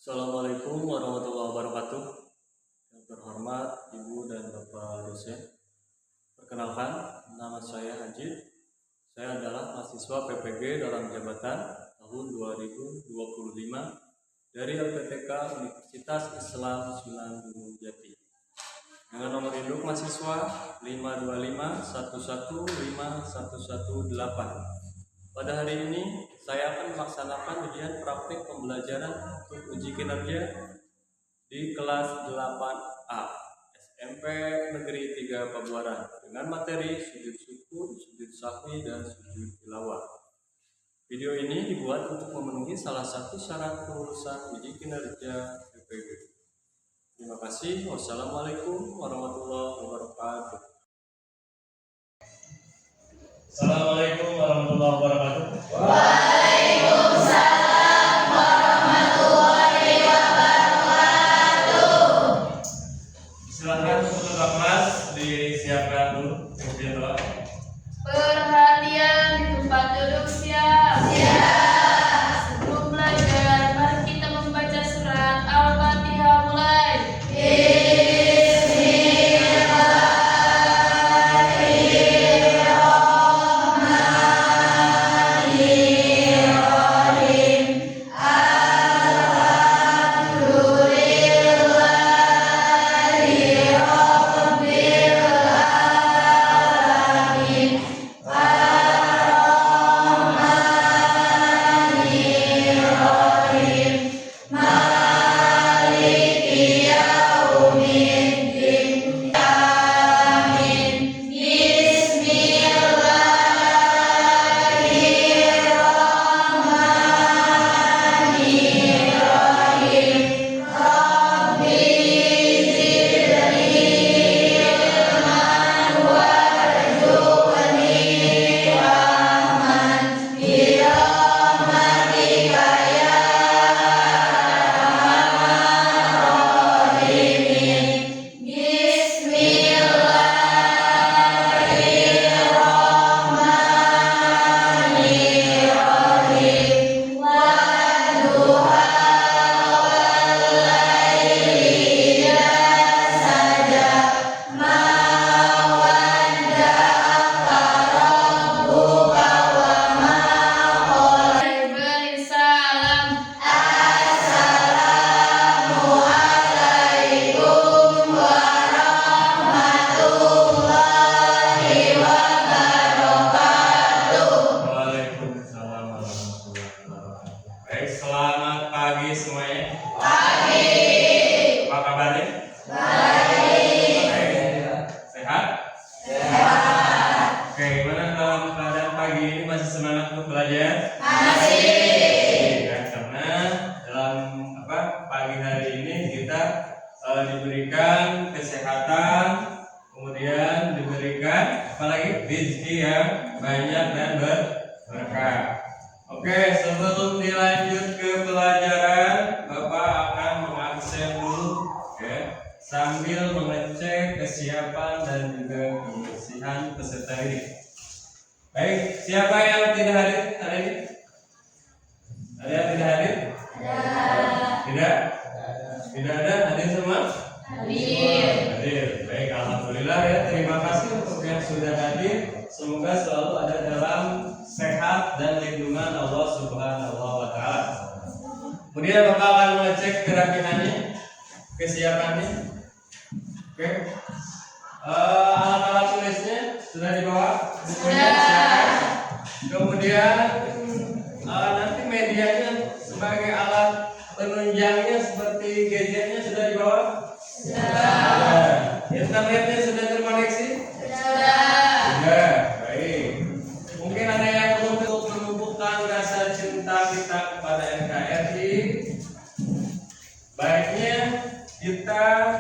Assalamualaikum warahmatullahi wabarakatuh. Yang terhormat Ibu dan Bapak dosen. Perkenalkan, nama saya Hajid. Saya adalah mahasiswa PPG dalam jabatan tahun 2025 dari LPTK Universitas Islam Sunan Gunung Jati. Dengan nomor induk mahasiswa 525115118. Pada hari ini, saya akan melaksanakan ujian praktik pembelajaran untuk uji kinerja di kelas 8A SMP Negeri 3 Pabuaran dengan materi sujud syukur, sujud sahwi, dan sujud tilawah. Video ini dibuat untuk memenuhi salah satu syarat kelulusan uji kinerja PPG. Terima kasih. Wassalamualaikum warahmatullahi wabarakatuh. Assalamualaikum warahmatullahi wabarakatuh. Waalaikumsalam warahmatullahi wabarakatuh. Silakan untuk ketua kelas disiapkan dulu kemudian doa. Perhatian di tempat duduk siap. Sebelum belajar, mari kita membaca surat Al-Fatihah mulai. Waalaikumsalam warahmatullahi wabarakatuh. Baik, selamat pagi semuanya. Pagi. Apa kabarnya? Baik. Baik. Sehat? Oke, gimana dalam keadaan pagi ini masih semangat untuk belajar? Masih. Ya, karena dalam pagi hari ini kita diberikan kesehatan, kemudian diberikan apalagi rezeki yang banyak dan berkah. Oke, sebelum dilanjut ke pelajaran, Bapak akan mengabsen dulu, sambil mengecek kesiapan dan juga kebersihan peserta didik. Baik, siapa yang tidak hadir hari ini? Ada yang tidak hadir? Tidak? Tidak ada? Hadir semua? Hadir. Baik, alhamdulillah ya. Terima kasih untuk yang sudah hadir. Semoga selalu ada dalam sehat dan lindungan Allah Subhanahu wa taala. Kemudian Bapak akan mengecek kerapihannya, kesiapannya. Oke. Alat-alat tulisnya sudah dibawa? Bukunya siapkan. Kemudian nanti medianya sebagai alat penunjangnya seperti gadgetnya sudah dibawa? Sudah. Internetnya sudah terkoneksi? Sudah. Baik. Mungkin ada yang untuk menumbuhkan rasa cinta kita kepada NKRI. Baiknya kita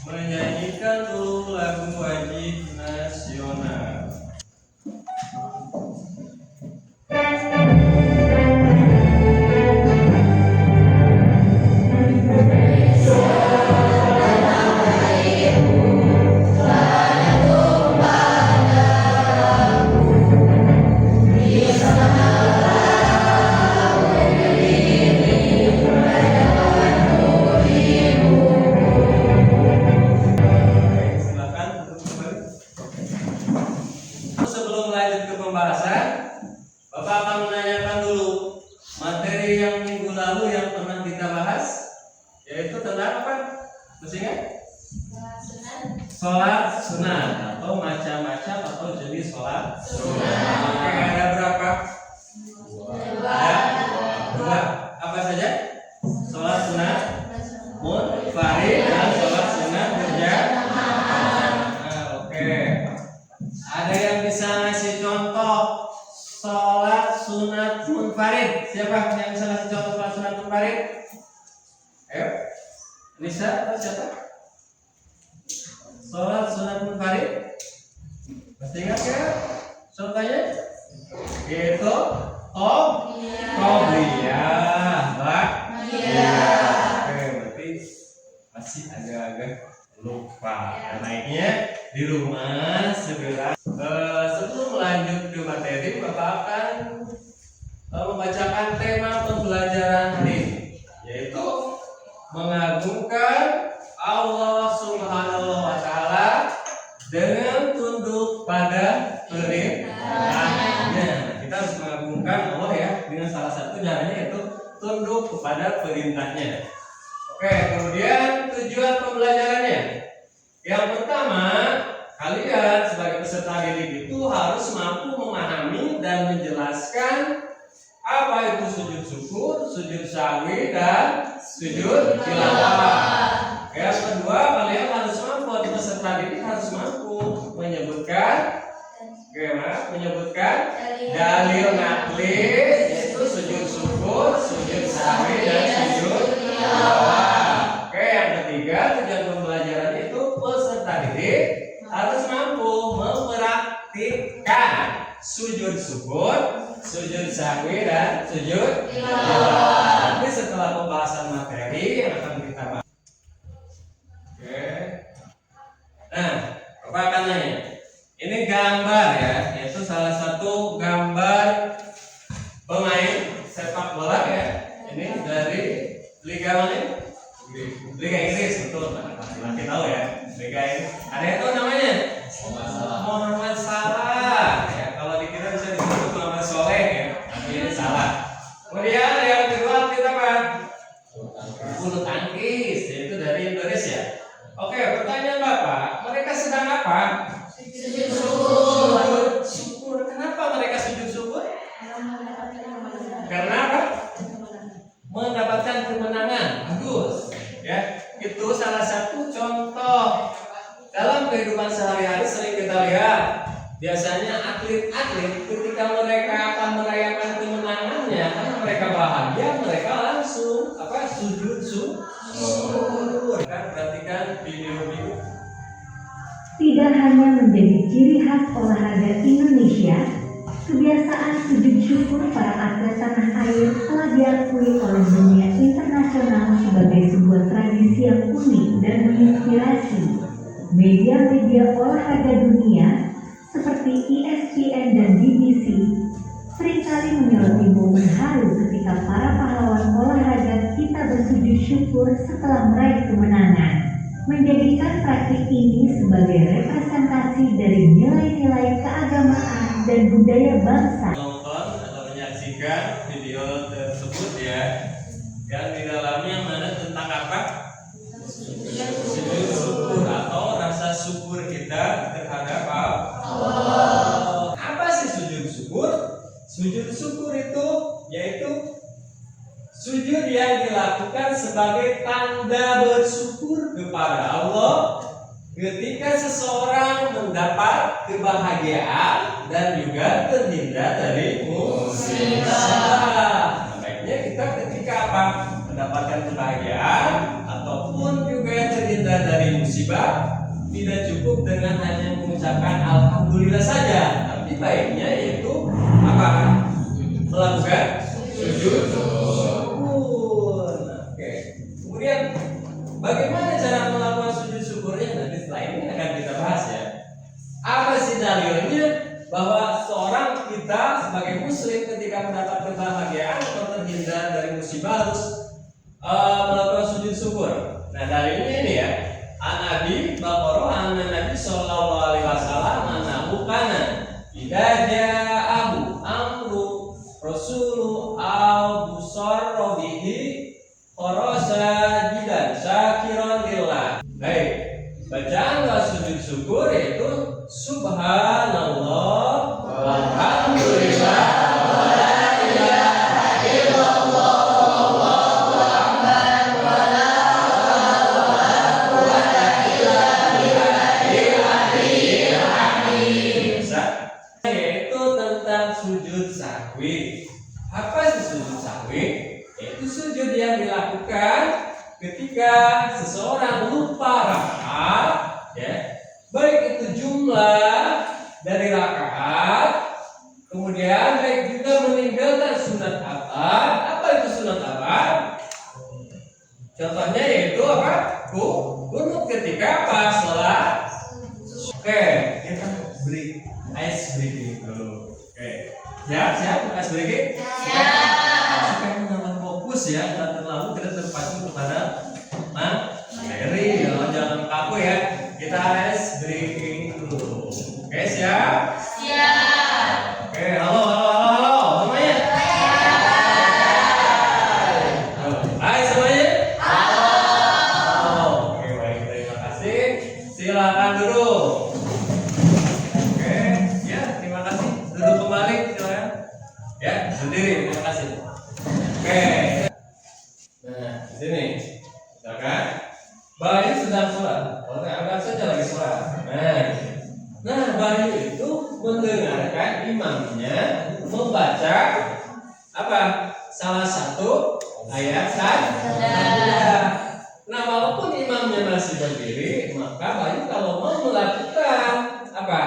menyanyikan dulu lagu wajib nasional. Bye. Masih ingat? Sunat. Sholat sunat atau macam-macam atau jenis sholat sunat. Oke, ada berapa? Dua. Apa saja? Sholat sunat munfarid dan sholat sunat berjamaah. Oke. Ada yang bisa ngasih contoh sholat sunat munfarid? Siapa yang bisa ngasih contoh sholat sunat munfarid? Ayo, Nisa atau siapa? Sholat sunat munfarid? Masih ingat ya? Contohnya? Itu qobliyah, Mbak. Iya. Oke, berarti masih agak-agak lupa. Naiknya di rumah segera. Sebelum lanjut ke materi, Bapak akan membacakan tema pembelajaran hari ini, yaitu mengagungkan Allah Subhanahu wa Ta'ala dengan tunduk pada perintahnya. Kita harus mengagungkan Allah ya dengan salah satu caranya yaitu tunduk kepada perintahnya. Oke, kemudian tujuan pembelajarannya. Yang pertama, kalian sebagai peserta didik itu harus mampu memahami dan menjelaskan apa itu sujud syukur, sujud sahwi, dan sujud tilawah. Yang kedua, kalian harus mampu, peserta didik harus mampu menyebutkan dalil nakli, yaitu sujud syukur, sujud sahwi, dan sujud tilawah. Oke, yang ketiga, tujuan pembelajaran itu peserta didik harus mampu mempraktikkan sujud syukur, sujud sahwi, dan sujud tilawah. Nanti setelah pembahasan materi yang akan kita bahas. Oke. Nah, Bapak akan nanya. Ini gambar ya, yaitu salah satu gambar pemain sepak bola ya. Ini dari Liga mana? Liga Inggris, betul. Nanti tahu ya. Liga Inggris. Ada yang tahu namanya? Muhammad Salah. Ya, kalau dikira bisa disebut Muhammad Soleh ya. Tapi ini salah. Kemudian yang kedua kita apa? Bulu tangkis, yaitu dari Indonesia. Oke, pertanyaan Bapak, mereka sedang apa? Sujud syukur. Kenapa mereka sujud syukur? Karena apa? Mendapatkan kemenangan. Bagus. Ya, itu salah satu contoh dalam kehidupan sehari-hari sering kita lihat. Biasanya atlet-atlet ketika mereka akan merayakan kemenangannya, karena mereka bahagia, mereka langsung sujud syukur. Perhatikan video-video. Tidak hanya menjadi ciri khas olahraga Indonesia, kebiasaan sujud syukur para atlet tanah air telah diakui oleh dunia internasional sebagai sebuah tradisi yang unik dan menginspirasi. Media-media olahraga dunia seperti ESPN dan BBC seringkali menyoroti momen haru ketika para pahlawan olahraga kita bersujud syukur setelah meraih kemenangan, menjadikan praktik ini sebagai representasi dari nilai-nilai keagamaan dan budaya bangsa. Nonton atau menyaksikan video tersebut ya, yang di dalamnya mana tentang apa? Sujud syukur atau rasa syukur kita terhadap Allah. Apa sih sujud syukur? Sujud syukur itu yaitu sujud yang dilakukan sebagai tanda bersyukur kepada Allah ketika seseorang mendapat kebahagiaan dan juga terhindar dari musibah. Baiknya kita ketika apa? Mendapatkan kebahagiaan ataupun juga terhindar dari musibah, tidak cukup dengan hanya mengucapkan alhamdulillah saja, tapi baiknya yaitu apa? Melakukan sujud syukur. Oke. Kemudian bagaimana cara melakukan sujud syukurnya? Nanti setelah ini akan kita bahas ya. Apa sih dalilnya bahwa seorang kita sebagai muslim ketika mendapat kebahagiaan atau terhindar dari musibah harus melakukan sujud syukur? Nah, dalilnya ini ya. An-Nabi Baqarah an-Nabi sallallahu alaihi wasallam anahu kana idza ja'ahu amru rasulu au busarra bihi qarasa jidan syakiran lillah Apa itu sujud sahwi? Yaitu sujud yang dilakukan ketika seseorang lupa rakaat, ya, baik itu jumlah dari rakaat, kemudian baik juga meninggalkan sunat abad. Apa itu sunat abad? Contohnya yaitu apa? Kunut ketika apa? Sholat. Oke, kita break, ice breaking dulu. Oke, siap ice breaking? Supaya menambah fokus ya, dan terlalu tidak terpacu kepada materi. Jangan kaku ya. Kita ice breaking dulu. Oke, siap? Oke, halo semuanya. Hai semuanya. Oke, baik, terima kasih. Silakan duduk. Oke, ya, terima kasih. Duduk kembali, silakan. Ya, berdiri, terima kasih. Oke. Nah, di sini. Silakan. Bayu sedang sholat. Oke, anggap saja lagi sholat. Nah, Bayu itu mendengarkan imamnya membaca apa? Salah satu ayat saja. Nah, walaupun imamnya masih berdiri, maka Bayu kalau mau melakukan apa?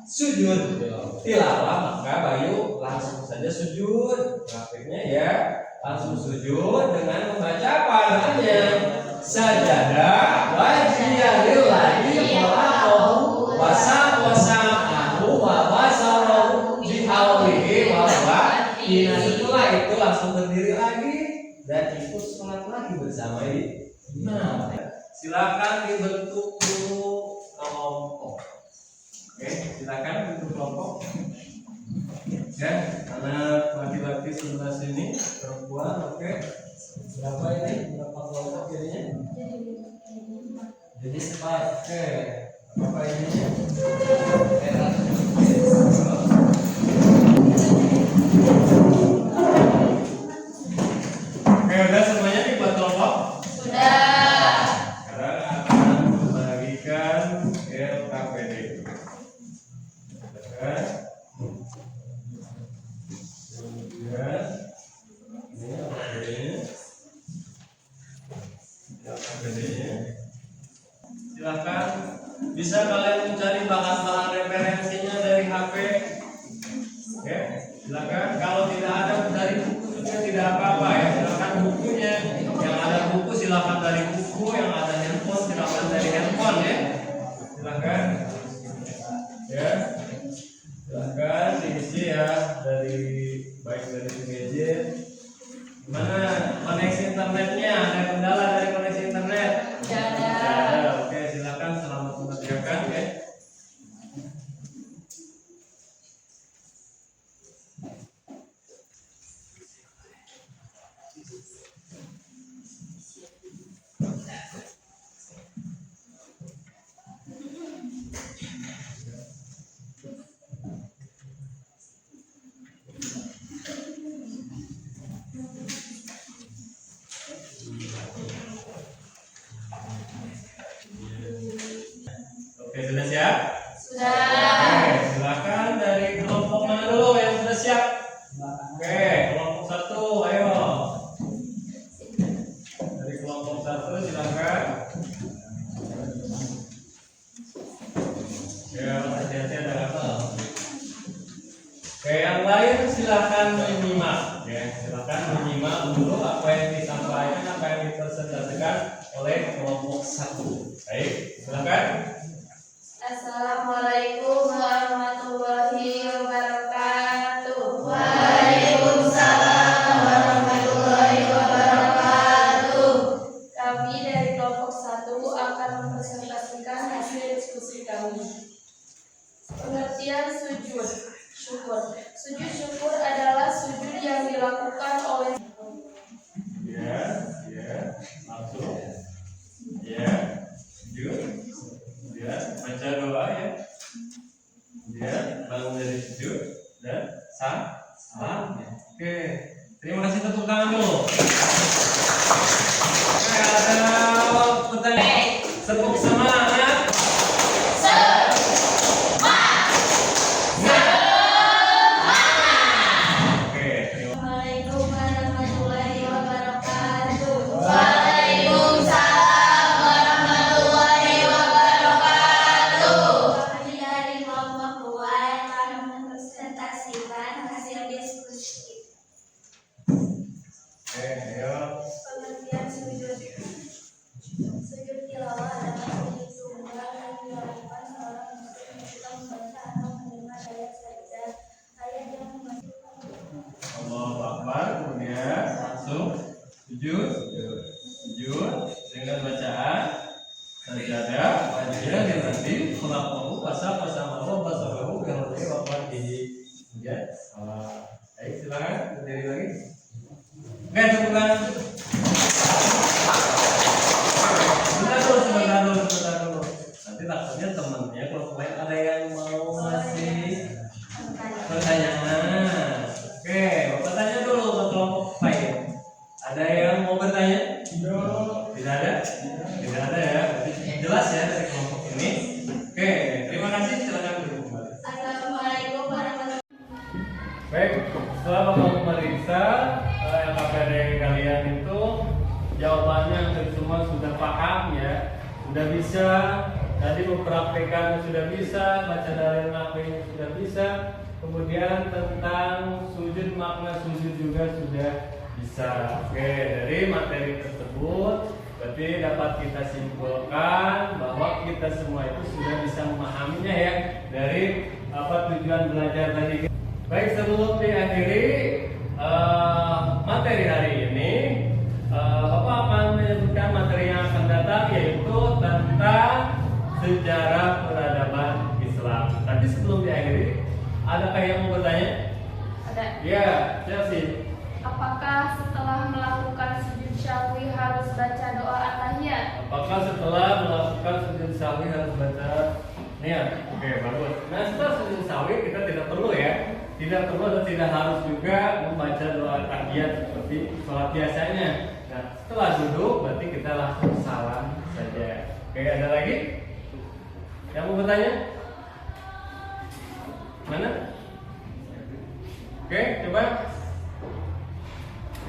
Sujud tilawah, maka Bayu langsung saja sujud. Grafiknya ya, langsung sujud dengan membaca apa namanya? Sajadah wajiyah lillahi walaqahu wasa'ahu wa basarahu bihaulihi wa wa'ina. Setelah itu langsung berdiri lagi dan ikut sholat lagi bersama imam. Silakan dibentuk dulu kelompok. Oke, silakan bentuk kelompok. Ya, anak laki-laki sebelah sini, perempuan. Oke, berapa ini? Berapa kelompok jadinya? Jadi 4. Oke, apa ininya? Oke, udah semuanya dibuat kelompok? Sudah. Sekarang akan membagikan LKPD. Kemudian ini LKPD-nya. Silakan bisa kalian mencari bahan-bahan referensinya dari HP. Oke, silakan. Kalau tidak ada dari buku juga tidak apa-apa ya. Silakan bukunya. Yang ada buku silakan dari buku, yang ada handphone silakan dari handphone ya. Silakan. Ya. Silakan diisi ya dari baik dari gadget. Gimana koneksi internetnya? Ada kendala dari koneksi internet? Tidak Tidak ada. ada. Oke, silakan selamat mengerjakan ya. Oke, sudah siap? Sudah. Oke, silakan dari kelompok mana dulu yang sudah siap? Oke, kelompok 1, ayo. Dari kelompok 1 silakan. Ya, hati-hati ada apa? Oke, yang lain silakan menyimak. Ya, silakan menyimak dulu apa yang disampaikan, apa yang dipresentasikan oleh kelompok 1. Baik, silakan. Assalamualaikum warahmatullahi wabarakatuh. Waalaikumsalam warahmatullahi wabarakatuh. Kami dari kelompok 1 akan mempresentasikan hasil diskusi kami. Pengertian sujud syukur. Sujud syukur adalah sujud yang dilakukan oleh Ya, langsung. Ya, sujud. Ya, baca doa ya. Ya, bangun dari sujud dan salam. Oke, terima kasih, tepuk tangan dulu. Oke, ada pertanyaan. Tepuk semangat. Oke, ayo. Pengertian sujud. Sujud tilawah adalah sujud tunggal yang dilakukan seorang muslim ketika membaca atau mendengar ayat saja. Ayat yang memasukkan Allahu Akbar. Kemudian langsung sujud dengan bacaan sajadah wajah yang nanti melakukan pasal Allah pasal yang nanti waktu di kemudian baik silakan berdiri lagi. Oke, teman-teman. Sebentar dulu. Nanti takutnya temennya kalau lain ada yang mau ngasih pertanyaan. Oke, Bapak tanya dulu ke kelompok lain. Ada yang mau bertanya? Tidak ada? Tidak ada ya. Jelas ya dari kelompok ini. Oke, terima kasih. Silakan duduk kembali. Assalamualaikum warahmatullahi wabarakatuh. Baik, setelah Bapak memeriksa LKPD kalian itu jawabannya hampir semua sudah paham ya, sudah bisa, tadi mempraktikkan sudah bisa, baca dalil nahwinya sudah bisa, kemudian tentang sujud makna sujud juga sudah bisa. Oke, dari materi tersebut berarti dapat kita simpulkan bahwa kita semua itu sudah bisa memahaminya ya dari apa tujuan belajar tadi. Baik, sebelum diakhiri materi hari ini, Bapak akan menyebutkan materi yang akan datang yaitu tentang sejarah peradaban Islam. Tapi sebelum diakhiri, adakah yang mau bertanya? Ada. Ya, Chelsea. Apakah setelah melakukan sujud syahwi harus baca doa at-tahiyat? Apakah setelah melakukan sujud sahwi harus baca niat? Oke, bagus. Nah, setelah sujud sahwi kita tidak perlu ya. Tidak perlu atau tidak harus juga membaca doa tahiyat seperti sholat biasanya. Nah, setelah duduk berarti kita langsung salam saja. Oke, ada lagi? Yang mau bertanya? Mana? Oke, coba.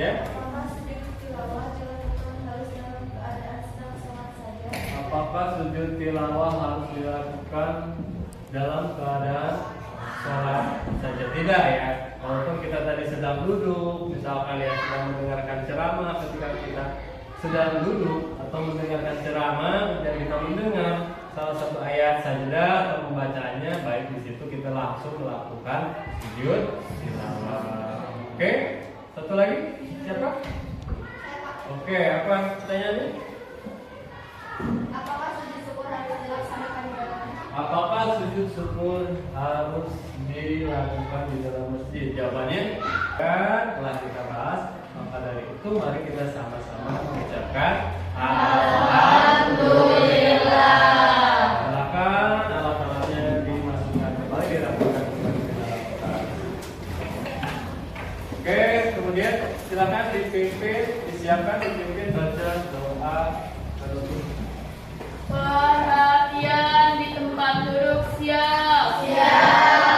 Ya. Apakah sujud tilawah dilakukan harus dalam keadaan sedang sholat saja? Apakah sujud tilawah harus dilakukan dalam keadaan sholat saja? Tidak ya. Walaupun kita tadi sedang duduk, misalkan ya sedang mendengarkan ceramah, ketika kita sedang duduk atau mendengarkan ceramah dan kita mendengar salah satu ayat sajadah atau membacanya, baik di situ kita langsung melakukan sujud tilawah. Oke, satu lagi siapa? Oke, apa pertanyaannya? Apakah sujud syukur harus dilaksanakan di dalam? Apakah sujud syukur harus dilakukan di dalam masjid? Jawabannya kan telah kita bahas. Maka dari itu mari kita sama-sama mengucapkan Alhamdulillah. Silakan alat-alatnya dimasukkan kembali, dirapikan kembali ke dalam kotak. Oke, kemudian silakan disiapkan baca doa penutup. Perhatian di tempat duduk siap. Siap.